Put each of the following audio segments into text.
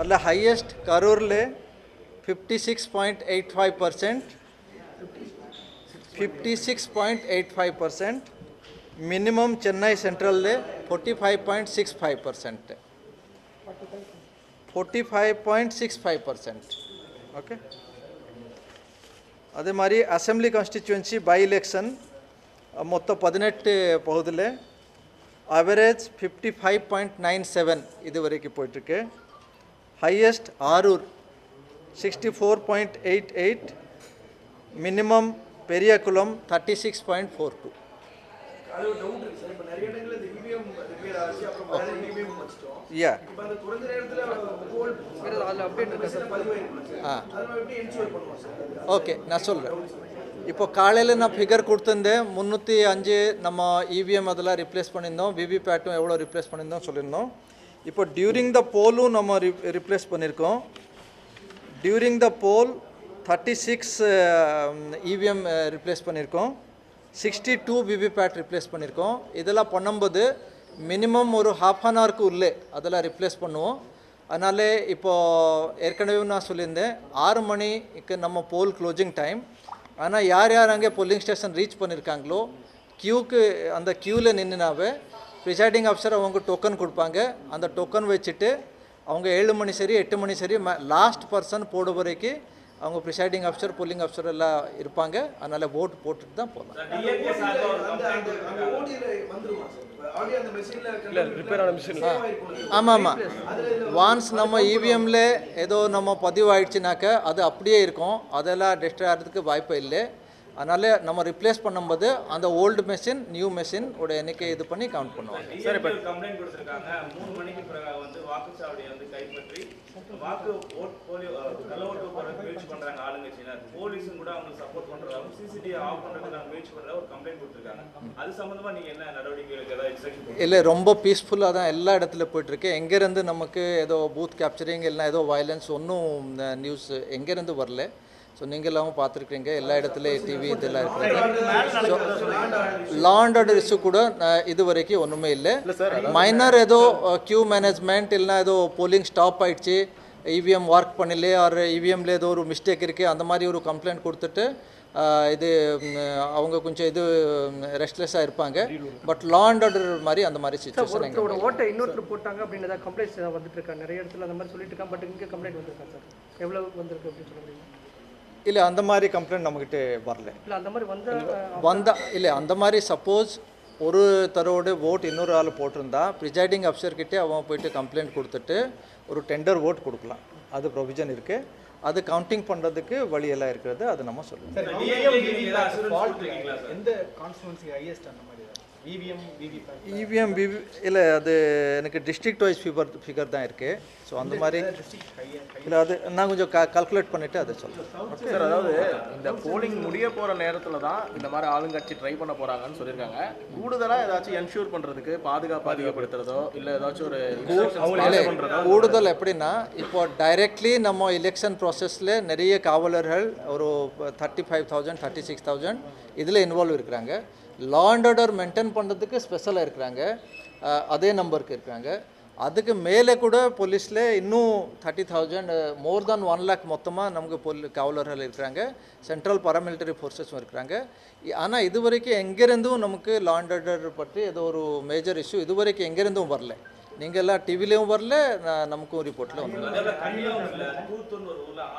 ಅಲ್ಲ highest ಕರೂರ್ಲೆ 56.85%, 56.85%. Minimum Chennai ಸೆಂಟ್ರಲ್ಲೆ 45.65%, 45.65%. Okay, ಅದೇ ಮಾರಿ ಅಸೆಂಬ್ಲಿ ಕಾನ್ಸ್ಟಿಟ್ಯೂನ್ಸಿ ಬೈ ಎಲೆಕ್ಷನ್ ಮೊತ್ತ 18 பகுதியில் அவரேஜ் 55.97 இதுவரைக்கும் போயிட்டுருக்கு. Highest Arur 64.88, minimum Periyakulam 36.42. Yeah okay, நான் சொல்கிறேன். இப்போ காலையில் நான் ஃபிகர் கொடுத்துருந்தேன். 305 நம்ம இவிஎம் அதெல்லாம் ரிப்ளேஸ் பண்ணியிருந்தோம், விவிபேட்டும் எவ்வளோ ரிப்ளேஸ் பண்ணியிருந்தோம் சொல்லியிருந்தோம். இப்போ டியூரிங் த போலும் நம்ம ரிப்ளேஸ் பண்ணியிருக்கோம். During the poll 36 EVM replace பண்ணியிருக்கோம், 62 விவிபேட் ரிப்ளேஸ் பண்ணியிருக்கோம். இதெல்லாம் பண்ணும்போது மினிமம் ஒரு ½ அன் ஹவருக்கு உள்ளே அதெல்லாம் ரிப்ளேஸ் பண்ணுவோம். அதனால இப்போது ஏற்கனவே நான் சொல்லியிருந்தேன் 6 மணிக்கு நம்ம போல் க்ளோசிங் டைம். ஆனால் யார் யார் அங்கே போலிங் ஸ்டேஷன் ரீச் பண்ணியிருக்காங்களோ க்யூக்கு அந்த க்யூவில் நின்றுனாவே ப்ரிசைடிங் ஆஃபீஸர் அவங்க டோக்கன் கொடுப்பாங்க. அந்த டோக்கன் வச்சுட்டு அவங்க 7 மணி சரி 8 மணி சரி லாஸ்ட் பர்சன் போட வரைக்கும் அவங்க ப்ரிசைடிங் ஆஃபீஸர் போலிங் ஆஃபீஸர் எல்லாம் இருப்பாங்க. அதனால் ஓட்டு போட்டுட்டு தான் போகலாம். ஆமாம் ஆமாம், ஒன்ஸ் நம்ம இவிஎம்ல ஏதோ நம்ம பதிவு ஆயிடுச்சுனாக்க அது அப்படியே இருக்கும், அதெல்லாம் டிஸ்ட்ராய் ஆகிறதுக்கு வாய்ப்பே இல்லை. அதனால் நம்ம ரிப்ளேஸ் பண்ணும்போது அந்த ஓல்டு மெஷின் நியூ மெஷின் உடைய எண்ணிக்கை இது பண்ணி கவுண்ட் பண்ணுவாங்க. சார் இப்போ கம்ப்ளைண்ட் கொடுத்துருக்காங்க 3 மணிக்கு பிறகு வந்து வாக்குச்சாவடியை வந்து கைப்பற்றி வாக்கு ஓட்டு போடுறதுக்கு முயற்சி பண்ணுறாங்க ஆளுங்கட்சியினர். போலீஸும் கூட அவங்களுக்கு சப்போர்ட் பண்ணுறதாகவும் சிசிடிவி ஆஃப் பண்ணுறதுக்கான முயற்சி பண்ணுறதா ஒரு கம்ப்ளைண்ட் கொடுத்துருக்காங்க. அது சம்மந்தமாக நீங்கள் என்ன நடவடிக்கைகளுக்கு ஏதாவது எக்ஸ்ட்ரா? இல்லை, ரொம்ப பீஸ்ஃபுல்லாக தான் எல்லா இடத்துல போய்ட்டுருக்கு. எங்கேருந்து நமக்கு ஏதோ பூத் கேப்சரிங் இல்லைனா ஏதோ வயலன்ஸ் ஒன்றும் நியூஸ் எங்கேருந்து வரல. ஸோ நீங்களாவும் பார்த்துருக்கீங்க எல்லா இடத்துலையும் டிவி இதெல்லாம் இருக்கிறது. So law and order issue கூட இது வரைக்கும் ஒன்றுமே இல்லை. மைனர் ஏதோ க்யூ மேனேஜ்மெண்ட் இல்லைனா ஏதோ போலிங் ஸ்டாப் ஆகிடுச்சு, இவிஎம் ஒர்க் பண்ணல ஆர் இவிஎம்ல ஏதோ ஒரு மிஸ்டேக் இருக்குது, அந்த மாதிரி ஒரு கம்ப்ளைண்ட் கொடுத்துட்டு இது அவங்க கொஞ்சம் இது ரெஸ்ட்லெஸ்ஸாக இருப்பாங்க. பட் லா அண்ட் ஆர்டர் மாதிரி அந்த மாதிரி சிச்சுவேஷன் எங்களோட ஓட்டை இன்னொருத்தர் போட்டாங்க அப்படின்னு ஏதாவது கம்ப்ளைண்ட்ஸ் ஏதாவது வந்துட்டு இருக்காங்க? நிறைய இடத்துல அந்த மாதிரி சொல்லிட்டு இருக்காங்க. பட் இங்கே கம்ப்ளைண்ட் வந்திருக்காங்க சார், எவ்வளோ வந்திருக்கு அப்படின்னு சொல்ல முடியுமா? இல்லை, அந்த மாதிரி கம்ப்ளைண்ட் நம்மக்கிட்ட வரல. இல்லை அந்த மாதிரி இல்லை அந்த மாதிரி சப்போஸ் ஒரு தரோட ஓட் இன்னொரு ஆள் போட்டிருந்தா ப்ரிசைடிங் ஆஃபீஸர்கிட்டே அவன் போயிட்டு கம்ப்ளைண்ட் கொடுத்துட்டு ஒரு டெண்டர் ஓட் கொடுக்கலாம். அது ப்ரொவிஷன் இருக்குது. அது கவுண்டிங் பண்ணுறதுக்கு வழியெல்லாம் இருக்கிறது. அது நம்ம சொல்லுவோம். இவிஎம் இல்லை, அது எனக்கு டிஸ்ட்ரிக்ட் வைஸ் ஃபிகர் தான் இருக்குது. ஸோ அந்த மாதிரி இல்லை, அது நான் கொஞ்சம் கால்குலேட் பண்ணிவிட்டு அதை சொல்கிறேன். சார், அதாவது இந்த போலிங் முடிய போகிற நேரத்தில் தான் இந்த மாதிரி ஆளுங்கட்சி ட்ரை பண்ண போகிறாங்கன்னு சொல்லியிருக்காங்க. கூடுதலாக ஏதாச்சும் என்ஷூர் பண்ணுறதுக்கு பாதுகாப்பு அதிகப்படுத்துறதோ இல்லை ஏதாச்சும் ஒரு கூடுதல் எப்படின்னா, இப்போ டைரெக்ட்லி நம்ம எலெக்ஷன் ப்ராசஸில் நிறைய காவலர்கள் ஒரு 35,000 36,000 இதில் இன்வால்வ் இருக்கிறாங்க. லா அண்ட் ஆர்டர் மெயின்டைன் பண்ணுறதுக்கு ஸ்பெஷலாக இருக்கிறாங்க, அதே நம்பருக்கு இருக்கிறாங்க. அதுக்கு மேலே கூட போலீஸில் இன்னும் 30,000 மோர் தேன் 1 lakh மொத்தமாக நமக்கு காவலர்கள் இருக்கிறாங்க. சென்ட்ரல் பாராமிலிட்டரி ஃபோர்ஸஸும் இருக்கிறாங்க. ஆனால் இது வரைக்கும் எங்கேருந்தும் நமக்கு லா அண்ட் ஆர்டர் பற்றி ஏதோ ஒரு மேஜர் இஷ்யூ இது வரைக்கும் எங்கேருந்தும் வரல. நீங்கள் எல்லாம் டிவிலையும் வரல, நமக்கும் ரிப்போர்ட்டில் வந்து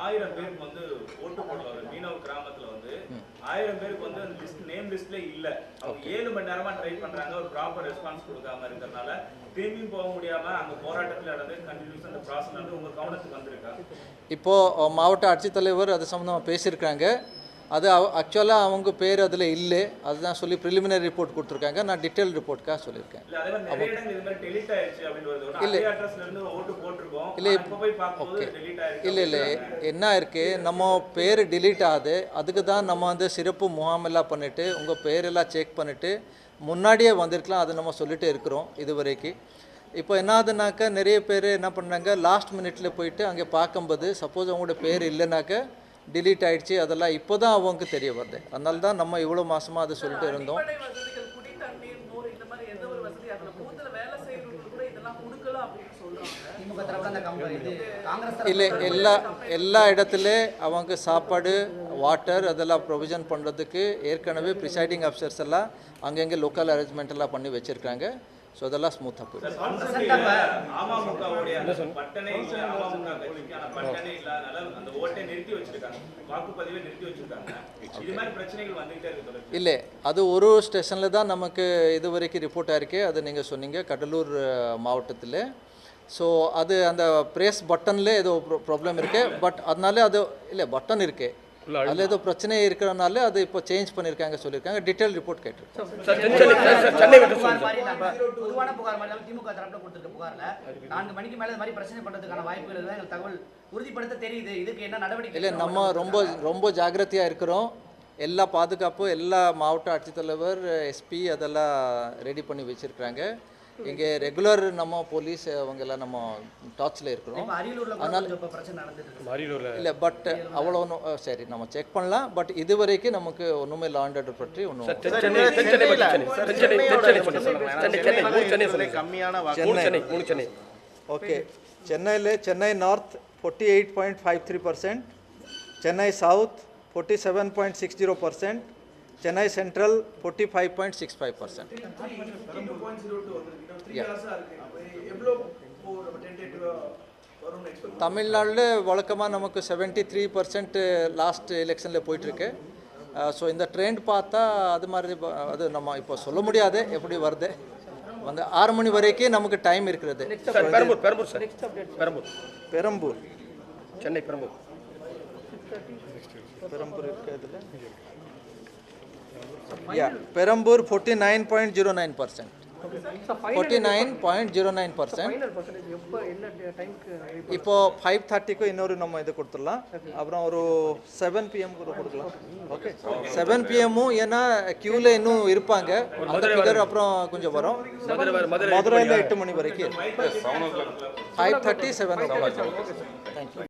1000 பேருக்கு வந்து ஓட்டு போடுவாங்க. மீனவ கிராமத்தில் வந்து 1000 பேருக்கு வந்து அந்த லிஸ்ட் நேம் லிஸ்ட்ல இல்ல. அவங்க 7 மணி நேரமா ட்ரை பண்றாங்க, ஒரு ப்ராப்பர் ரெஸ்பான்ஸ் கொடுக்காம இருக்கிறதுனால திரும்பியும் போக முடியாம அங்க போராட்டத்தில் நடந்து கண்டினியூஸ் அந்த ப்ராசஸ் வந்து உங்க கவனத்துக்கு வந்திருக்கா? இப்போது மாவட்ட ஆட்சித்தலைவர் அது சம்மந்தமாக பேசியிருக்காங்க. அது ஆக்சுவலாக அவங்க பேர் அதில் இல்லை, அதுதான் சொல்லி ப்ரிலிமினரி ரிப்போர்ட் கொடுத்துருக்காங்க. நான் டீட்டெயில் ரிப்போர்ட்டுக்காக சொல்லியிருக்கேன். இல்லை இல்லை, என்ன இருக்குது, நம்ம பேர் டிலீட் ஆகுது. அதுக்கு தான் நம்ம வந்து சிறப்பு முகாமெல்லாம் பண்ணிவிட்டு உங்கள் பேரெல்லாம் செக் பண்ணிவிட்டு முன்னாடியே வந்திருக்கலாம். அது நம்ம சொல்லிகிட்டே இருக்கிறோம் இது வரைக்கும். இப்போ என்னாதுனாக்கா நிறைய பேர் என்ன பண்ணுறாங்க, லாஸ்ட் மினிட்ல போயிட்டு அங்கே பார்க்கும்போது சப்போஸ் அவங்களோட பேர் இல்லைனாக்க டிலீட் ஆகிடுச்சு. அதெல்லாம் இப்போ தான் அவங்களுக்கு தெரிய வருது. அதனால தான் நம்ம இவ்வளோ மாதமாக அதை சொல்லிட்டு இருந்தோம். திமுக தரப்புல அந்த இது காங்கிரஸ் இல்லை எல்லா இடத்துல அவங்க சாப்பாடு வாட்டர் அதெல்லாம் ப்ரொவிஷன் பண்ணுறதுக்கு ஏற்கனவே ப்ரிசைடிங் ஆஃபீஸர்ஸ் எல்லாம் அங்கங்கே லோக்கல் அரேஞ்ச்மெண்ட் எல்லாம் பண்ணி வச்சுருக்காங்க. ஸோ அதெல்லாம் ஸ்மூத்தாக போயிடும். அமமுகவுடைய பட்டனே இல்ல, அமமுக கட்சிக்கான பட்டனே இல்லாதனால அந்த ஓட்டை நிறுத்தி வச்சிருக்காங்க, வாக்குப்பதிவை நிறுத்தி வச்சிருக்காங்க. இது மாதிரி பிரச்சனைகள் வந்துகிட்டே இருக்கு தொடர்ந்து. இல்லை, அது ஒரு ஸ்டேஷனில் தான் நமக்கு இது வரைக்கும் ரிப்போர்ட் ஆயிருக்கு. அது நீங்கள் சொன்னீங்க கடலூர் மாவட்டத்தில். ஸோ அது அந்த ப்ரெஸ் பட்டனில் ஏதோ ப்ராப்ளம் இருக்குது. பட் அதனால அது இல்லை பட்டன் இருக்குது, அதில் ஏதோ பிரச்சனை இருக்கிறனால அது இப்போ சேஞ்ச் பண்ணியிருக்காங்க சொல்லியிருக்காங்க. டீட்டெயில் ரிப்போர்ட் கேட்டிருக்கோம். பொதுவான புகார் மாதிரி திமுக தரப்புல கொடுத்திருக்க புகார்ல 4 மணிக்கு மேல இந்த மாதிரி பிரச்சனை பண்றதுக்கான வாய்ப்புகள் இருந்தா எங்களுக்கு தகவல் உறுதிப்படுத்த தெரியுது. இதுக்கு என்ன நடவடிக்கை? இல்லை, நம்ம ரொம்ப ஜாக்கிரதையாக இருக்கிறோம். எல்லா பாதுகாப்பும் எல்லா மாவட்ட ஆட்சித்தலைவர் எஸ்பி அதெல்லாம் ரெடி பண்ணி வச்சுருக்காங்க. இங்கே ரெகுலர் நம்ம போலீஸ் அவங்க எல்லாம் நம்ம டாச்சில் இருக்கிறோம். இல்லை, பட் அவ்வளோ ஒன்றும் சரி நம்ம செக் பண்ணலாம். பட் இது வரைக்கும் நமக்கு ஒன்றுமே லா அண்ட் ஆர்டர் பற்றி ஒன்றும் okay. Chennai north 48.53%, Chennai south 47.60%, Chennai central 45.65%. தமிழ்நாட்டில் வழக்கமாக நமக்கு 73% லாஸ்ட் எலெக்ஷனில் போயிட்டுருக்கு. ஸோ இந்த ட்ரெண்ட் பார்த்தா அது மாதிரி அது நம்ம இப்போ சொல்ல முடியாது எப்படி வருது. வந்து 6 மணி வரைக்கும் நமக்கு டைம் இருக்கிறது. பெரம்பூர் சென்னை பெரம்பூர் இருக்கிறதுல பெரம்பூர் 49.09%. 49.09%. இப்போ 5:30க்கு இன்னொரு நம்ம இது கொடுத்துடலாம். அப்புறம் ஒரு 7 PM கூட கொடுக்கலாம். ஓகே, 7 PM ஏன்னா கியூவில் இன்னும் இருப்பாங்க. அந்த ஃபிகர் அப்புறம் கொஞ்சம் வரும். மதுரையில் 8 மணி வரைக்கும் 5:30 7 தேங்க்யூ.